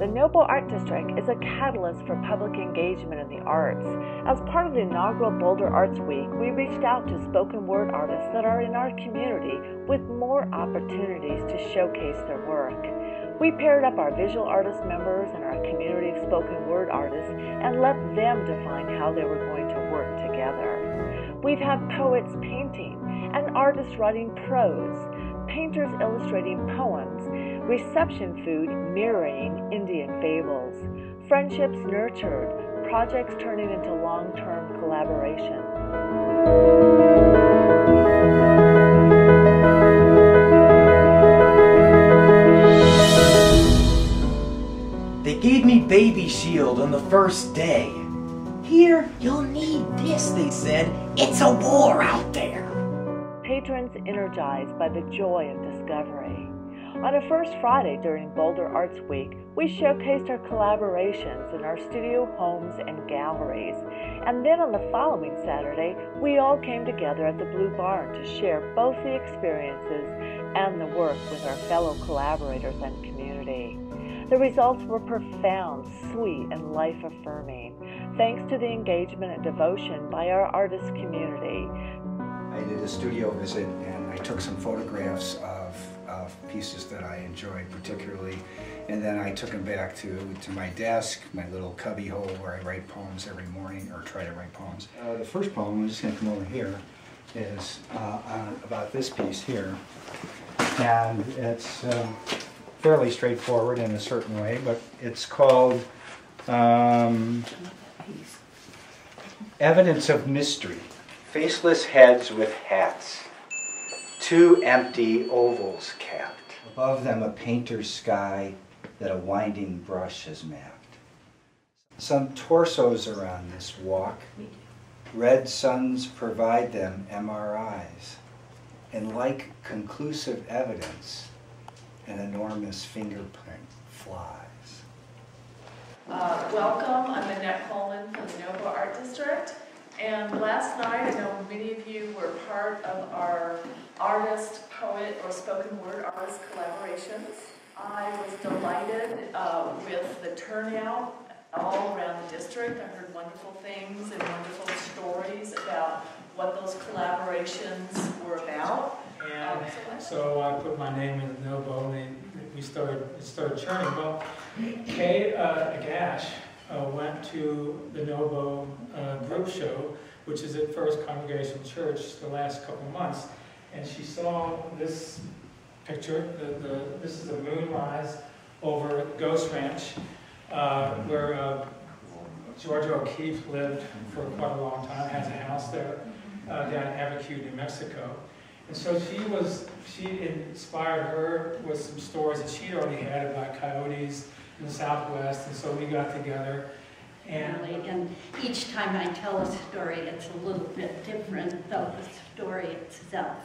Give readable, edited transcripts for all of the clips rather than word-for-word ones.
The Noble Art District is a catalyst for public engagement in the arts. As part of the inaugural Boulder Arts Week, we reached out to spoken word artists that are in our community with more opportunities to showcase their work. We paired up our visual artist members and our community spoken word artists and let them define how they were going to work together. We've had poets painting and artists writing prose, painters illustrating poems, reception food mirroring Indian fables, friendships nurtured, projects turning into long-term collaboration. They gave me baby Sheild on the first day. Here, you'll need this, they said. It's a war out there. Patrons energized by the joy of discovery. On a first Friday during Boulder Arts Week, we showcased our collaborations in our studio, homes, and galleries. And then on the following Saturday, we all came together at the Blue Barn to share both the experiences and the work with our fellow collaborators and community. The results were profound, sweet, and life-affirming, thanks to the engagement and devotion by our artist community. I did a studio visit and I took some photographs of pieces that I enjoyed particularly, and then I took them back to my desk, my little cubby hole where I write poems every morning, or try to write poems. The first poem, I'm just going to come over here, is about this piece here, and it's fairly straightforward in a certain way, but it's called Evidence of Mystery. Faceless heads with hats, two empty ovals capped. Above them a painter's sky that a winding brush has mapped. Some torsos are on this walk. Red suns provide them MRIs. And like conclusive evidence, an enormous fingerprint flies. Welcome, I'm Annette Coleman from the Noble Art District. And last night, I know many of you were part of our artist, poet, or spoken word artist collaborations. I was delighted with the turnout all around the district. I heard wonderful things and wonderful stories about what those collaborations were about. And so I put my name in the Noble, and it started churning. Well, Kay Negash went to the Noble group show, which is at First Congregational Church, the last couple months, and she saw this picture. This is a Moonrise over Ghost Ranch, where Georgia O'Keeffe lived for quite a long time, has a house there down in Abiquiu, New Mexico. And so she inspired her with some stories that she'd already had about coyotes in the Southwest, and so we got together. And each time I tell a story, it's a little bit different, though the story itself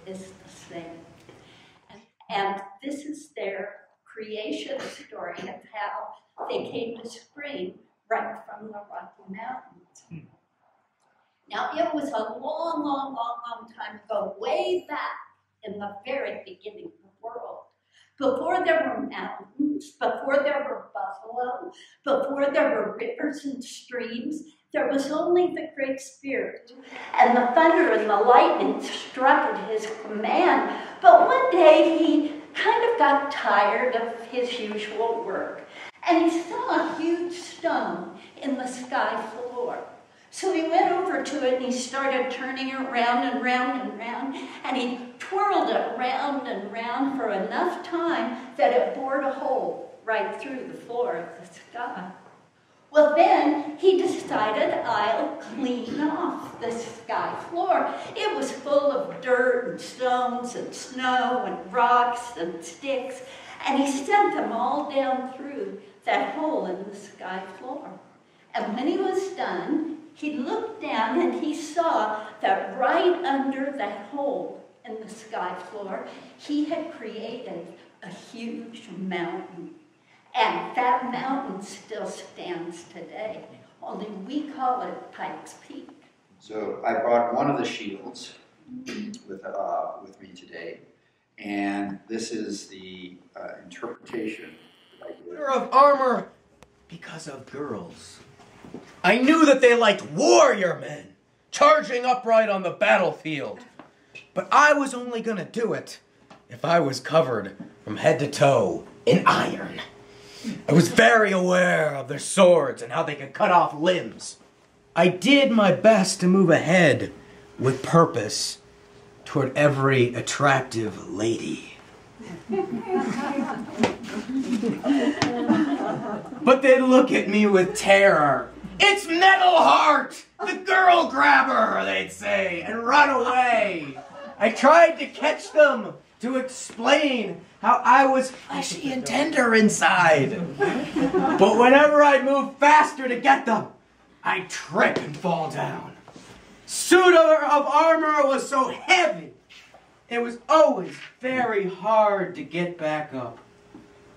is the same. And this is their creation story of how they came to spring right from the Rocky Mountains. Now, it was a long time ago, way back in the very beginning of the world. Before there were mountains, before there were buffalo, before there were rivers and streams, there was only the Great Spirit. And the thunder and the lightning struck at his command. But one day he kind of got tired of his usual work. And he saw a huge stone in the sky floor. So he went over to it and he started turning it round and round and round, and he twirled it round and round for enough time that it bored a hole right through the floor of the sky. Well, then he decided, I'll clean off the sky floor. It was full of dirt and stones and snow and rocks and sticks, and he sent them all down through that hole in the sky floor. And when he was done, he looked down and he saw that right under that hole in the sky floor, he had created a huge mountain. And that mountain still stands today, only we call it Pikes Peak. So I brought one of the shields with me today, and this is the interpretation that I suitor of armor because of girls. I knew that they liked warrior men, charging upright on the battlefield. But I was only gonna do it if I was covered from head to toe in iron. I was very aware of their swords and how they could cut off limbs. I did my best to move ahead with purpose toward every attractive lady. But they'd look at me with terror. "It's Metal Heart, the girl grabber," they'd say, and run away. I tried to catch them, to explain how I was fleshy and tender inside. But whenever I'd move faster to get them, I'd trip and fall down. Suitor of armor was so heavy, it was always very hard to get back up.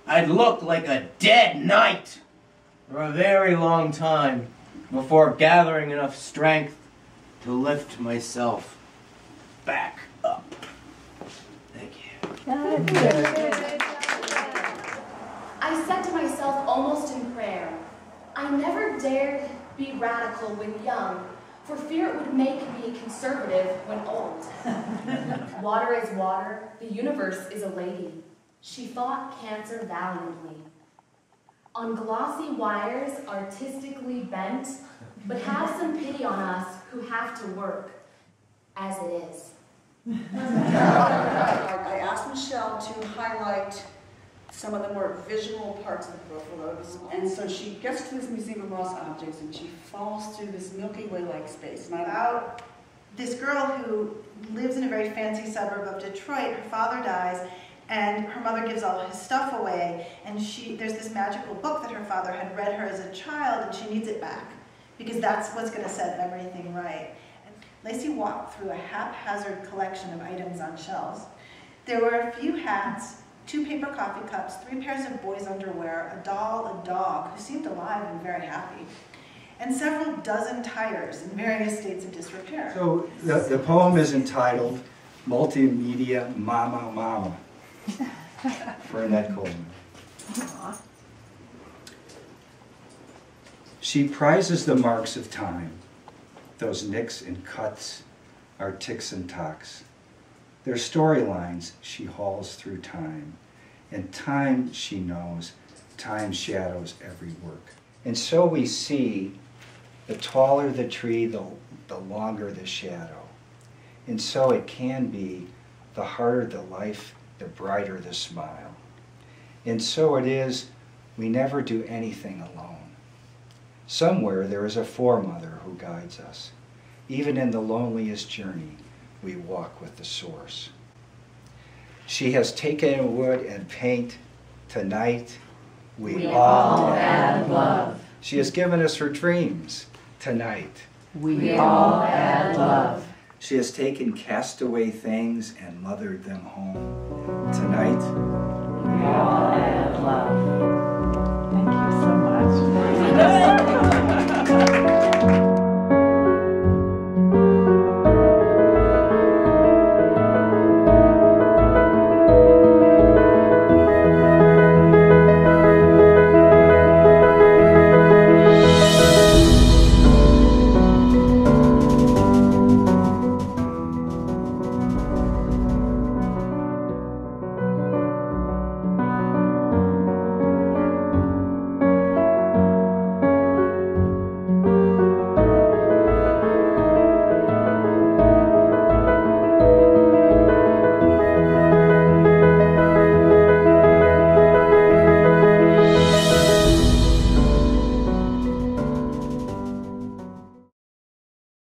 I'd look like a dead knight for a very long time before gathering enough strength to lift myself back up. Thank you. I said to myself almost in prayer, I never dared be radical when young, for fear it would make me conservative when old. Water is water, the universe is a lady. She fought cancer valiantly. On glossy wires, artistically bent, but have some pity on us who have to work, as it is. I asked Michelle to highlight some of the more visual parts of the book, and so she gets to this Museum of Lost Objects and she falls through this Milky Way-like space. About this girl who lives in a very fancy suburb of Detroit. Her father dies, and her mother gives all his stuff away, and there's this magical book that her father had read her as a child, and she needs it back, because that's what's going to set everything right. Lacie walked through a haphazard collection of items on shelves. There were a few hats, 2 paper coffee cups, 3 pairs of boys' underwear, a doll, a dog, who seemed alive and very happy, and several dozen tires in various states of disrepair. So the poem is entitled Multimedia Mama Mama for Annette Coleman. She prizes the marks of time. Those nicks and cuts are ticks and tocks. Their storylines she hauls through time. And time, she knows, time shadows every work. And so we see, the taller the tree, the longer the shadow. And so it can be, the harder the life, the brighter the smile. And so it is, we never do anything alone. Somewhere there is a foremother who guides us. Even in the loneliest journey, we walk with the source. She has taken wood and paint. Tonight, we all add love. She has given us her dreams. Tonight, we all add love. She has taken castaway things and mothered them home. Tonight, we all add love. Thank you so much.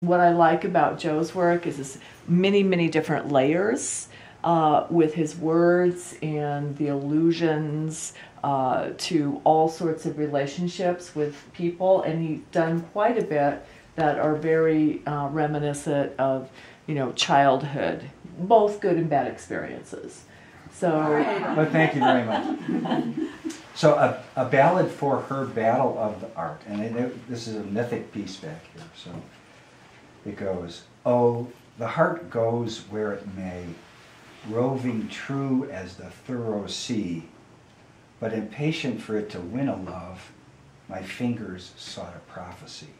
What I like about Joe's work is his many different layers with his words and the allusions to all sorts of relationships with people, and he's done quite a bit that are very reminiscent of, you know, childhood, both good and bad experiences. So, well, thank you very much. So a ballad for her battle of the art, and this is a mythic piece back here. So it goes, oh, the heart goes where it may, roving true as the thorough sea, But impatient for it to win a love, my fingers sought a prophecy.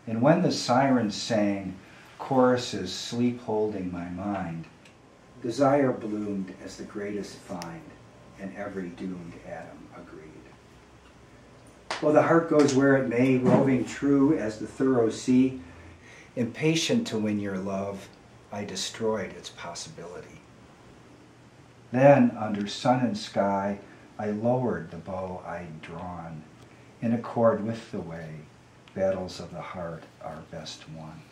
And when the sirens sang choruses sleep holding my mind, desire bloomed as the greatest find, and every doomed atom agreed. Well, the heart goes where it may, roving true as the thorough sea. Impatient to win your love, I destroyed its possibility. Then, under sun and sky, I lowered the bow I'd drawn, in accord with the way battles of the heart are best won.